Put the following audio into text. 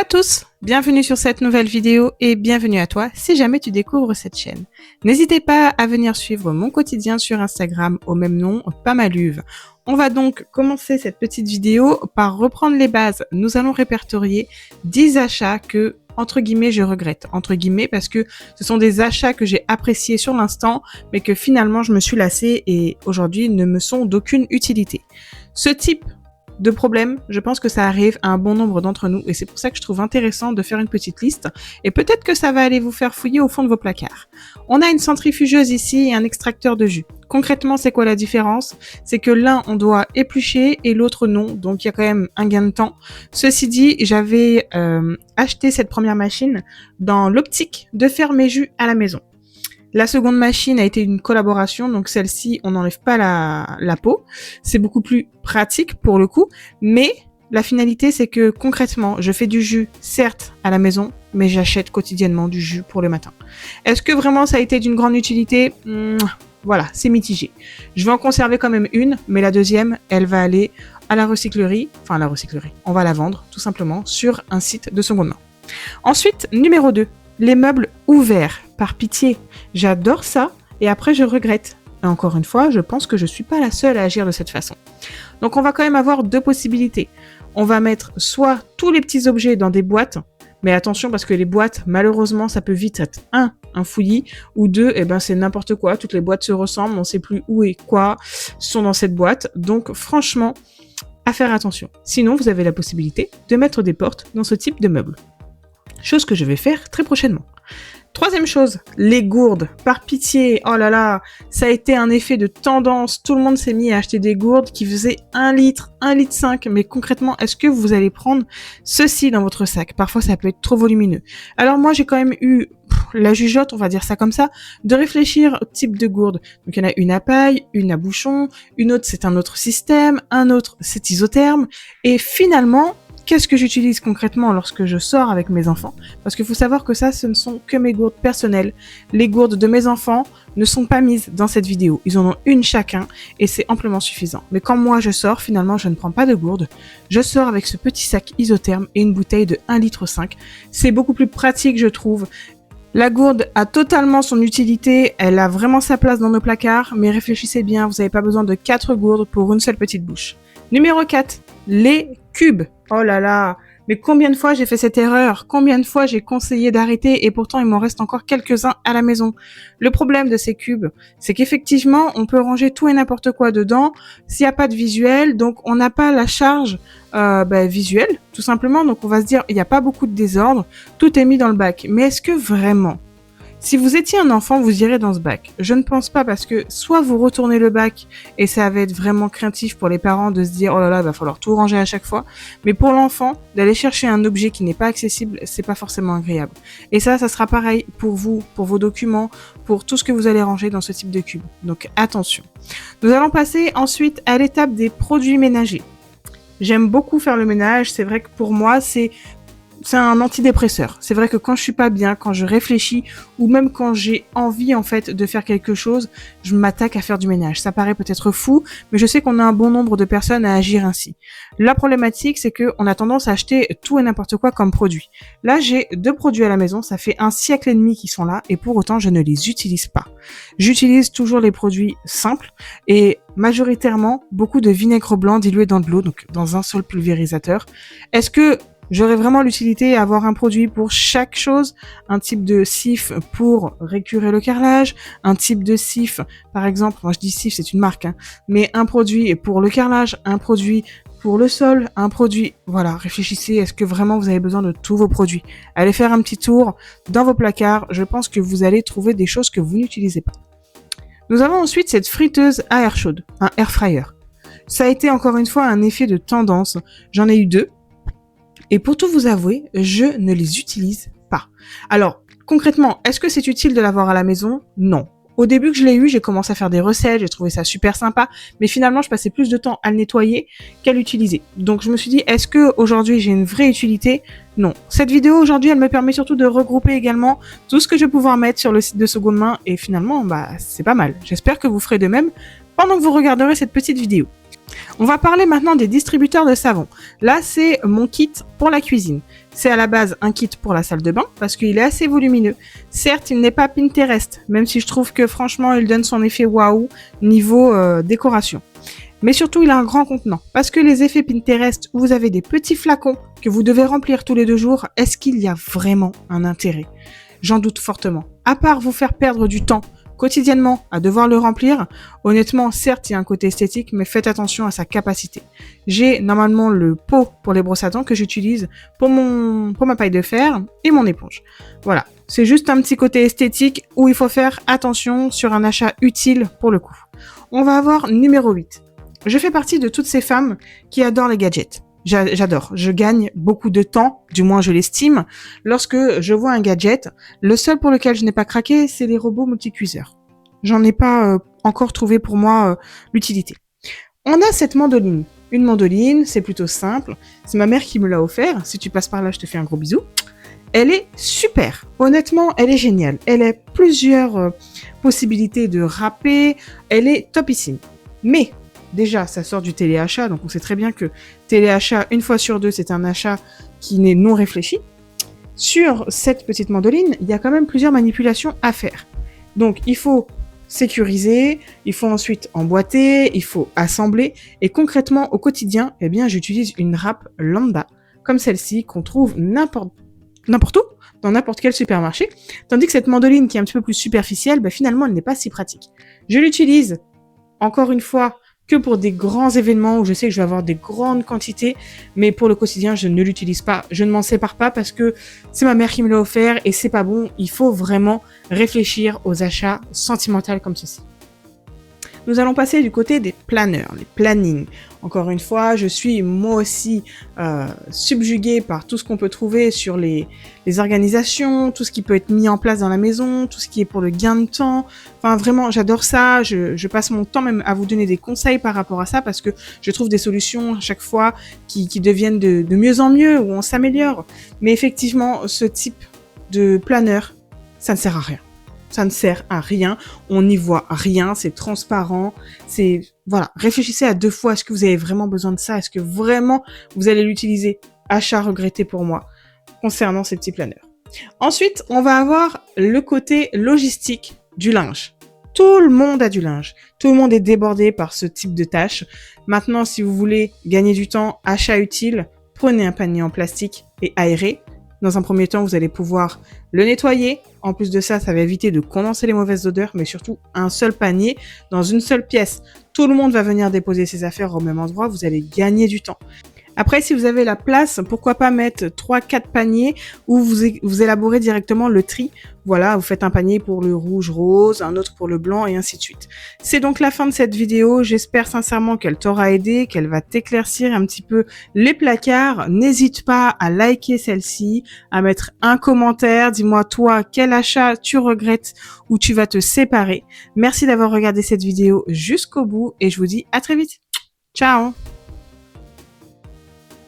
tous, bienvenue sur cette nouvelle vidéo et bienvenue à toi si jamais tu découvres cette chaîne. N'hésitez pas à venir suivre mon quotidien sur Instagram au même nom, Pamaluve. On va donc commencer cette petite vidéo par reprendre les bases. Nous allons répertorier 10 achats que, entre guillemets, je regrette. Entre guillemets, parce que ce sont des achats que j'ai appréciés sur l'instant, mais que finalement je me suis lassée et aujourd'hui ne me sont d'aucune utilité. Ce type de problèmes, je pense que ça arrive à un bon nombre d'entre nous et c'est pour ça que je trouve intéressant de faire une petite liste et peut-être que ça va aller vous faire fouiller au fond de vos placards. On a une centrifugeuse ici et un extracteur de jus. Concrètement, c'est quoi la différence? C'est que l'un, on doit éplucher et l'autre non, donc il y a quand même un gain de temps. Ceci dit, j'avais acheté cette première machine dans l'optique de faire mes jus à la maison. La seconde machine a été une collaboration, donc celle-ci, on n'enlève pas la peau. C'est beaucoup plus pratique pour le coup, mais la finalité, c'est que concrètement, je fais du jus, certes, à la maison, mais j'achète quotidiennement du jus pour le matin. Est-ce que vraiment ça a été d'une grande utilité? Voilà, c'est mitigé. Je vais en conserver quand même une, mais la deuxième, elle va aller à la recyclerie, on va la vendre, tout simplement, sur un site de seconde main. Ensuite, numéro 2. Les meubles ouverts. Par pitié, j'adore ça et après je regrette. Et encore une fois, je pense que je suis pas la seule à agir de cette façon. Donc on va quand même avoir deux possibilités. On va mettre soit tous les petits objets dans des boîtes, mais attention parce que les boîtes, malheureusement, ça peut vite être un fouillis, ou deux, c'est n'importe quoi. Toutes les boîtes se ressemblent, on sait plus où et quoi sont dans cette boîte. Donc franchement, à faire attention. Sinon, vous avez la possibilité de mettre des portes dans ce type de meubles. Chose que je vais faire très prochainement. Troisième chose, les gourdes. Par pitié, oh là là, ça a été un effet de tendance. Tout le monde s'est mis à acheter des gourdes qui faisaient 1 litre, 1 litre 5. Mais concrètement, est-ce que vous allez prendre ceci dans votre sac? Parfois, ça peut être trop volumineux. Alors moi, j'ai quand même eu la jugeote, on va dire ça comme ça, de réfléchir au type de gourde. Donc il y en a une à paille, une à bouchon, une autre c'est un autre système, un autre c'est isotherme. Et finalement, qu'est-ce que j'utilise concrètement lorsque je sors avec mes enfants? Parce qu'il faut savoir que ça, ce ne sont que mes gourdes personnelles. Les gourdes de mes enfants ne sont pas mises dans cette vidéo. Ils en ont une chacun et c'est amplement suffisant. Mais quand moi je sors, finalement, je ne prends pas de gourde. Je sors avec ce petit sac isotherme et une bouteille de 1,5 litre. C'est beaucoup plus pratique, je trouve. La gourde a totalement son utilité, elle a vraiment sa place dans nos placards, mais réfléchissez bien, vous n'avez pas besoin de 4 gourdes pour une seule petite bouche. Numéro 4, les cubes. Oh là là, mais combien de fois j'ai fait cette erreur? Combien de fois j'ai conseillé d'arrêter et pourtant il m'en reste encore quelques-uns à la maison? Le problème de ces cubes, c'est qu'effectivement, on peut ranger tout et n'importe quoi dedans s'il n'y a pas de visuel, donc on n'a pas la charge visuelle, tout simplement. Donc on va se dire, il n'y a pas beaucoup de désordre, tout est mis dans le bac. Mais est-ce que vraiment, si vous étiez un enfant, vous irez dans ce bac? Je ne pense pas parce que soit vous retournez le bac et ça va être vraiment craintif pour les parents de se dire oh là là, il va falloir tout ranger à chaque fois. Mais pour l'enfant, d'aller chercher un objet qui n'est pas accessible, c'est pas forcément agréable. Et ça sera pareil pour vous, pour vos documents, pour tout ce que vous allez ranger dans ce type de cube. Donc attention. Nous allons passer ensuite à l'étape des produits ménagers. J'aime beaucoup faire le ménage. C'est vrai que pour moi, c'est un antidépresseur. C'est vrai que quand je suis pas bien, quand je réfléchis, ou même quand j'ai envie en fait de faire quelque chose, je m'attaque à faire du ménage. Ça paraît peut-être fou, mais je sais qu'on a un bon nombre de personnes à agir ainsi. La problématique, c'est que on a tendance à acheter tout et n'importe quoi comme produit. Là, j'ai 2 produits à la maison, ça fait 1 siècle et demi qu'ils sont là, et pour autant, je ne les utilise pas. J'utilise toujours les produits simples, et majoritairement, beaucoup de vinaigre blanc dilué dans de l'eau, donc dans un seul pulvérisateur. Est-ce que j'aurais vraiment l'utilité à avoir un produit pour chaque chose, un type de sif pour récurer le carrelage, un type de sif, par exemple, moi je dis sif, c'est une marque, mais un produit pour le carrelage, un produit pour le sol, un produit, voilà, réfléchissez, est-ce que vraiment vous avez besoin de tous vos produits? Allez faire un petit tour dans vos placards, je pense que vous allez trouver des choses que vous n'utilisez pas. Nous avons ensuite cette friteuse à air chaude, un air fryer. Ça a été encore une fois un effet de tendance, j'en ai eu 2. Et pour tout vous avouer, je ne les utilise pas. Alors, concrètement, est-ce que c'est utile de l'avoir à la maison? Non. Au début que je l'ai eu, j'ai commencé à faire des recettes, j'ai trouvé ça super sympa, mais finalement, je passais plus de temps à le nettoyer qu'à l'utiliser. Donc, je me suis dit, est-ce que aujourd'hui j'ai une vraie utilité? Non. Cette vidéo aujourd'hui, elle me permet surtout de regrouper également tout ce que je vais pouvoir mettre sur le site de seconde main, et finalement, c'est pas mal. J'espère que vous ferez de même pendant que vous regarderez cette petite vidéo. On va parler maintenant des distributeurs de savon. Là, c'est mon kit pour la cuisine. C'est à la base un kit pour la salle de bain parce qu'il est assez volumineux. Certes, il n'est pas Pinterest, même si je trouve que franchement, il donne son effet waouh niveau décoration. Mais surtout, il a un grand contenant. Parce que les effets Pinterest où vous avez des petits flacons que vous devez remplir tous les 2 jours, est-ce qu'il y a vraiment un intérêt? J'en doute fortement. À part vous faire perdre du temps quotidiennement à devoir le remplir, honnêtement, certes, il y a un côté esthétique, mais faites attention à sa capacité. J'ai normalement le pot pour les brosses à dents que j'utilise pour ma paille de fer et mon éponge. Voilà. C'est juste un petit côté esthétique où il faut faire attention sur un achat utile pour le coup. On va avoir numéro 8. Je fais partie de toutes ces femmes qui adorent les gadgets. J'adore. Je gagne beaucoup de temps, du moins je l'estime, lorsque je vois un gadget. Le seul pour lequel je n'ai pas craqué, c'est les robots multicuiseurs. J'en ai pas encore trouvé pour moi l'utilité. On a cette mandoline. Une mandoline, c'est plutôt simple. C'est ma mère qui me l'a offert. Si tu passes par là, je te fais un gros bisou. Elle est super. Honnêtement, elle est géniale. Elle a plusieurs possibilités de râper. Elle est topissime. Mais déjà, ça sort du téléachat, donc on sait très bien que téléachat, 1 fois sur 2, c'est un achat qui n'est non réfléchi. Sur cette petite mandoline, il y a quand même plusieurs manipulations à faire. Donc, il faut sécuriser, il faut ensuite emboîter, il faut assembler, et concrètement, au quotidien, eh bien, j'utilise une râpe lambda, comme celle-ci, qu'on trouve n'importe où, dans n'importe quel supermarché, tandis que cette mandoline qui est un petit peu plus superficielle, finalement, elle n'est pas si pratique. Je l'utilise, encore une fois, que pour des grands événements où je sais que je vais avoir des grandes quantités, mais pour le quotidien, je ne l'utilise pas. Je ne m'en sépare pas parce que c'est ma mère qui me l'a offert et c'est pas bon. Il faut vraiment réfléchir aux achats sentimentaux comme ceci. Nous allons passer du côté des planeurs, les plannings. Encore une fois, je suis moi aussi subjuguée par tout ce qu'on peut trouver sur les organisations, tout ce qui peut être mis en place dans la maison, tout ce qui est pour le gain de temps. Enfin, vraiment, j'adore ça. Je passe mon temps même à vous donner des conseils par rapport à ça parce que je trouve des solutions à chaque fois qui deviennent de mieux en mieux, où on s'améliore. Mais effectivement, ce type de planeur, ça ne sert à rien. Ça ne sert à rien, on n'y voit rien, c'est transparent, c'est... Voilà, réfléchissez à 2 fois, est-ce que vous avez vraiment besoin de ça? Est-ce que vraiment vous allez l'utiliser? Achat regretté pour moi, concernant ces petits planeurs. Ensuite, on va avoir le côté logistique du linge. Tout le monde a du linge. Tout le monde est débordé par ce type de tâches. Maintenant, si vous voulez gagner du temps, achat utile, prenez un panier en plastique et aérez. Dans un premier temps, vous allez pouvoir le nettoyer. En plus de ça, ça va éviter de condenser les mauvaises odeurs, mais surtout un seul panier dans une seule pièce. Tout le monde va venir déposer ses affaires au même endroit, vous allez gagner du temps. Après, si vous avez la place, pourquoi pas mettre 3-4 paniers où vous élaborez directement le tri. Voilà, vous faites un panier pour le rouge rose, un autre pour le blanc et ainsi de suite. C'est donc la fin de cette vidéo. J'espère sincèrement qu'elle t'aura aidé, qu'elle va t'éclaircir un petit peu les placards. N'hésite pas à liker celle-ci, à mettre un commentaire. Dis-moi toi, quel achat tu regrettes ou tu vas te séparer. Merci d'avoir regardé cette vidéo jusqu'au bout et je vous dis à très vite. Ciao!